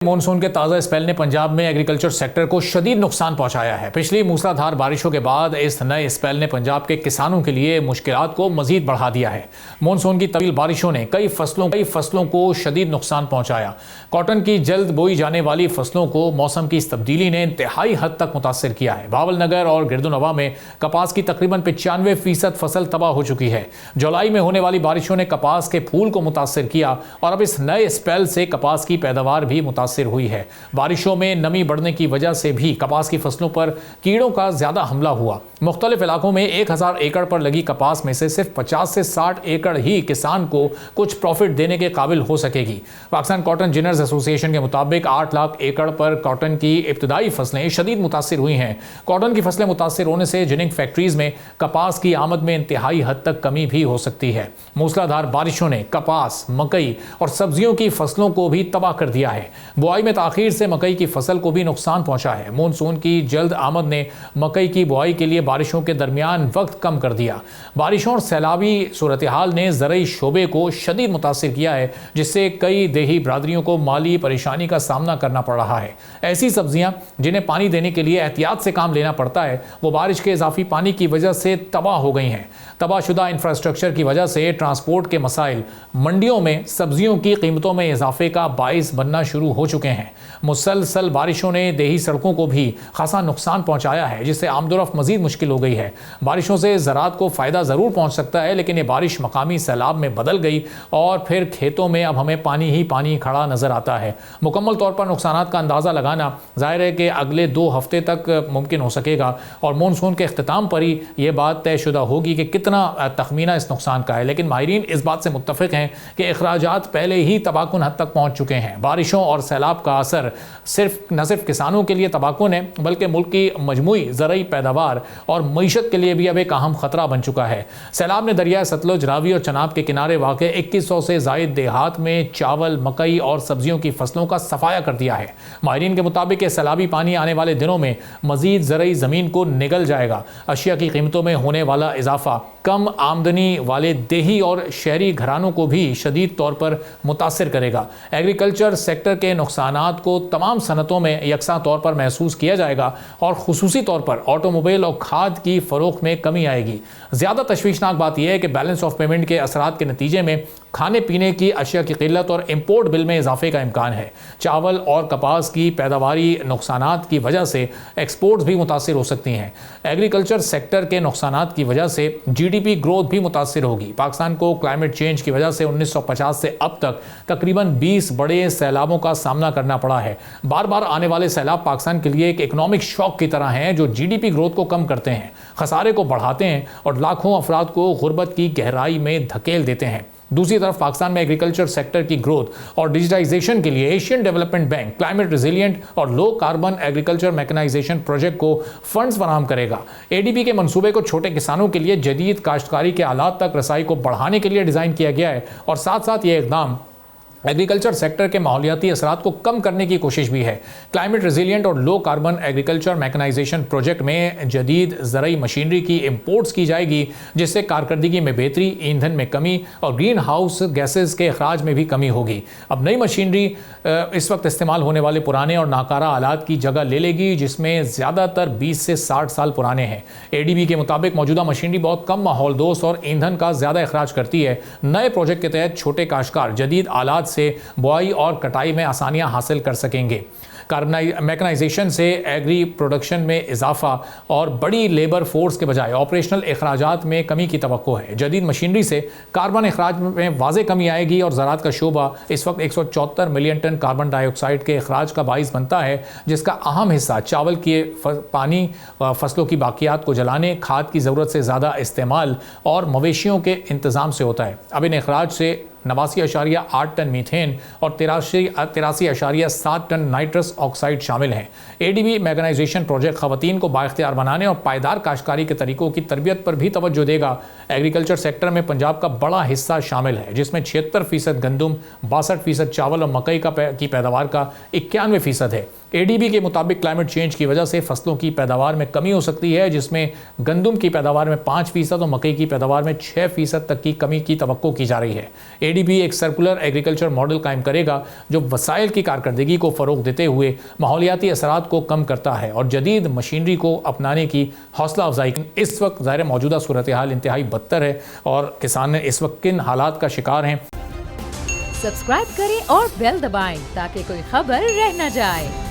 Monsoon के ताज़ा spell ने पंजाब में एग्रीकल्चर सेक्टर को शदीद नुकसान पहुंचाया है। पिछली मूसलाधार बारिशों के बाद इस नए स्पेल ने पंजाब के किसानों के लिए मुश्किलात को मजीद बढ़ा दिया है। मॉनसून की तवील बारिशों ने कई फसलों को शदीद नुकसान पहुंचाया। कॉटन की जल्द बोई जाने वाली फसलों को मौसम की इस तब्दीली ने इंतहाई हद तक मुतासर किया है। बावलनगर और गिरदुनवा में कपास की तकरीबन 95% फसल तबाह हो चुकी है। जुलाई में होने वाली बारिशों ने कपास के फूल को मुतासर किया और अब इस नए स्पेल से कपास की पैदावार भी मुतासर हुई है। बारिशों में नमी बढ़ने की वजह से भी कपास की फसलों पर कीड़ों का ज्यादा हमला हुआ। मुख्तलिफ इलाकों में 1000 एकड़ पर लगी कपास में से सिर्फ 50 से 60 एकड़ ही किसान को कुछ प्रॉफिट देने के काबिल हो सकेगी। पाकिस्तान कॉटन जिनर्स एसोसिएशन के मुताबिक 8 लाख एकड़ पर कॉटन की इब्तदाई फसलें शदीद मुतासिर हुई हैं। कॉटन की फसलें मुतासिर होने से जिनिंग फैक्ट्रीज में कपास की आमद में इंतहाई हद तक कमी भी हो सकती है। मूसलाधार बारिशों ने कपास, मकई और सब्जियों की फसलों को भी तबाह कर दिया है। बुआई में ताखीर से मकई की फसल को भी नुकसान पहुंचा है। मॉनसून की जल्द आमद ने मकई की बुआई के लिए बारिशों के दरमियान वक्त कम कर दिया। बारिशों और सैलाबी सूरत हाल ने ज़रई शोबे को शदीद मुतासिर किया है, जिससे कई देही बरादरियों को माली परेशानी का सामना करना पड़ रहा है। ऐसी सब्जियां जिन्हें पानी देने के लिए एहतियात से काम लेना पड़ता है, वो बारिश के इजाफी पानी की वजह से तबाह हो गई हैं। तबाहशुदा इंफ्रास्ट्रक्चर की वजह से ट्रांसपोर्ट के मसाइल मंडियों में सब्जियों की कीमतों में इजाफे का बाइस बनना शुरू हो चुके हैं। मुसलसल बारिशों ने देही सड़कों को भी खासा नुकसान पहुंचाया है, जिससे आमदोरफ्त मजीद मुश्किल हो गई है। बारिशों से ज़राअत को फ़ायदा ज़रूर पहुंच सकता है, लेकिन ये बारिश मकामी सैलाब में बदल गई और फिर खेतों में अब हमें पानी ही पानी खड़ा नज़र आता है। मुकम्मल तौर पर नुकसानात का अंदाज़ा लगाना ज़ाहिर है कि अगले 2 हफ्ते तक मुमकिन हो सकेगा और मॉनसून के अख्ताम पर ही ये बात तयशुदा होगी कि कितना तखमीना इस नुकसान का है। लेकिन माहिरीन इस बात से मुत्तफ़िक़ हैं कि अखराजात पहले ही तबाहकुन हद तक पहुँच चुके हैं। बारिशों और सैलाब का असर न सिर्फ किसानों के लिए तबाहकुन है, बल्कि मुल्क की मजमूई ज़रई पैदावार और मईशत के लिए भी अब एक अहम खतरा बन चुका है। सैलाब ने दरिया सतलुज, रावी और चनाब के किनारे वाक़े 2100 से ज़ायद देहात में चावल, मकई और सब्जियों की फसलों का सफाया कर दिया है। माहिरीन के मुताबिक सैलाबी पानी आने वाले दिनों में मजीद ज़रई ज़मीन को निगल जाएगा। अशिया की कीमतों में होने वाला इजाफा कम आमदनी वाले देही और शहरी घरानों को भी शदीद तौर पर मुतासिर करेगा। एग्रीकल्चर सेक्टर के नुकसानात को तमाम सनतों में यकसा तौर पर महसूस किया जाएगा और खुसूसी तौर पर ऑटोमोबाइल और खाद की फ़रोख्त में कमी आएगी। ज़्यादा तशवीशनाक बात यह है कि बैलेंस ऑफ पेमेंट के असरात के नतीजे में खाने पीने की अशिया की किल्लत और इम्पोर्ट बिल में इजाफे का इम्कान है। चावल और कपास की पैदावारी नुकसानात की वजह से एक्सपोर्ट्स भी मुतासिर हो सकती हैं। एग्रीकल्चर सेक्टर के नुकसानात की वजह से GDP ग्रोथ भी मुतासिर होगी। पाकिस्तान को क्लाइमेट चेंज की वजह से 1950 से अब तक तकरीबन 20 बड़े सैलाबों का सामना करना पड़ा है। बार बार आने वाले सैलाब पाकिस्तान के लिए एक इकोनॉमिक शॉक की तरह हैं, जो GDP ग्रोथ को कम करते हैं, खसारे को बढ़ाते हैं और लाखों अफराद को गुर्बत की गहराई में धकेल देते हैं। दूसरी तरफ पाकिस्तान में एग्रीकल्चर सेक्टर की ग्रोथ और डिजिटाइजेशन के लिए Asian Development Bank climate resilient और low carbon agriculture mechanisation project को फंड्स फराहम करेगा। ADB के मंसूबे को छोटे किसानों के लिए जदीद काश्तकारी के आलात तक रसाई को बढ़ाने के लिए डिज़ाइन किया गया है और साथ साथ ये इक़दाम एग्रीकल्चर सेक्टर के माहौलियाती असरात को कम करने की कोशिश भी है। क्लाइमेट रिजिलियंट और low carbon agriculture mechanisation project में जदीद ज़रई मशीनरी की इम्पोर्ट्स की जाएगी, जिससे कारकर्दगी में बेहतरी, ईंधन में कमी और ग्रीन हाउस गैसेस के अखराज में भी कमी होगी। अब नई मशीनरी इस वक्त इस्तेमाल होने वाले पुराने और नाकारा आलात की जगह ले लेगी, जिसमें ज़्यादातर 20 से 60 साल पुराने हैं। ADB के मुताबिक मौजूदा मशीनरी बहुत कम माहौल दोस्त और ईंधन का ज़्यादा अखराज करती है। नए प्रोजेक्ट के तहत छोटे काश्तकार जदीद आलात से बुआई और कटाई में आसानियां हासिल कर सकेंगे। मैकेनाइजेशन से एग्री प्रोडक्शन में इजाफा और बड़ी लेबर फोर्स के बजाय ऑपरेशनल अखराजात में कमी की तवक्को है। जदीद मशीनरी से कार्बन अखराज में वाज़े कमी आएगी और ज़राअत का शोबा इस वक्त 174 मिलियन टन कार्बन डाइऑक्साइड के अखराज का बाइस बनता है, जिसका अहम हिस्सा चावल के पानी, फसलों की बाकियात को जलाने, खाद की ज़रूरत से ज़्यादा इस्तेमाल और मवेशियों के इंतज़ाम से होता है। अब इन अखराज से 89.8 टन मीथेन और 83.7 टन नाइट्रस ऑक्साइड शामिल हैं। ADB मैकेनाइजेशन प्रोजेक्ट खवातीन को बाइख्तियार बनाने और पायदार काश्तकारी के तरीकों की तरबियत पर भी तवज्जो देगा। एग्रीकल्चर सेक्टर में पंजाब का बड़ा हिस्सा शामिल है, जिसमें 76% गंदम, 62% चावल और मकई की पैदावार का 91% है। ADB के मुताबिक क्लाइमेट चेंज की वजह से फसलों की पैदावार में कमी हो सकती है, जिसमें गंदम की पैदावार में 5% और मकई की पैदावार में 6% तक की कमी की तवक्को की जा रही है। ADB एक सर्कुलर एग्रीकल्चर मॉडल कायम करेगा जो वसाइल की कारकर्दगी को फ़रोग देते हुए माहौलियाती असरात को कम करता है और जदीद मशीनरी को अपनाने की हौसला अफजाई। इस वक्त ज़ाहिर मौजूदा सूरत हाल इंतहाई बदतर है और किसान इस वक्त किन हालात का शिकार हैं। सब्सक्राइब करें और बेल दबाएं ताकि कोई खबर रह न जाए।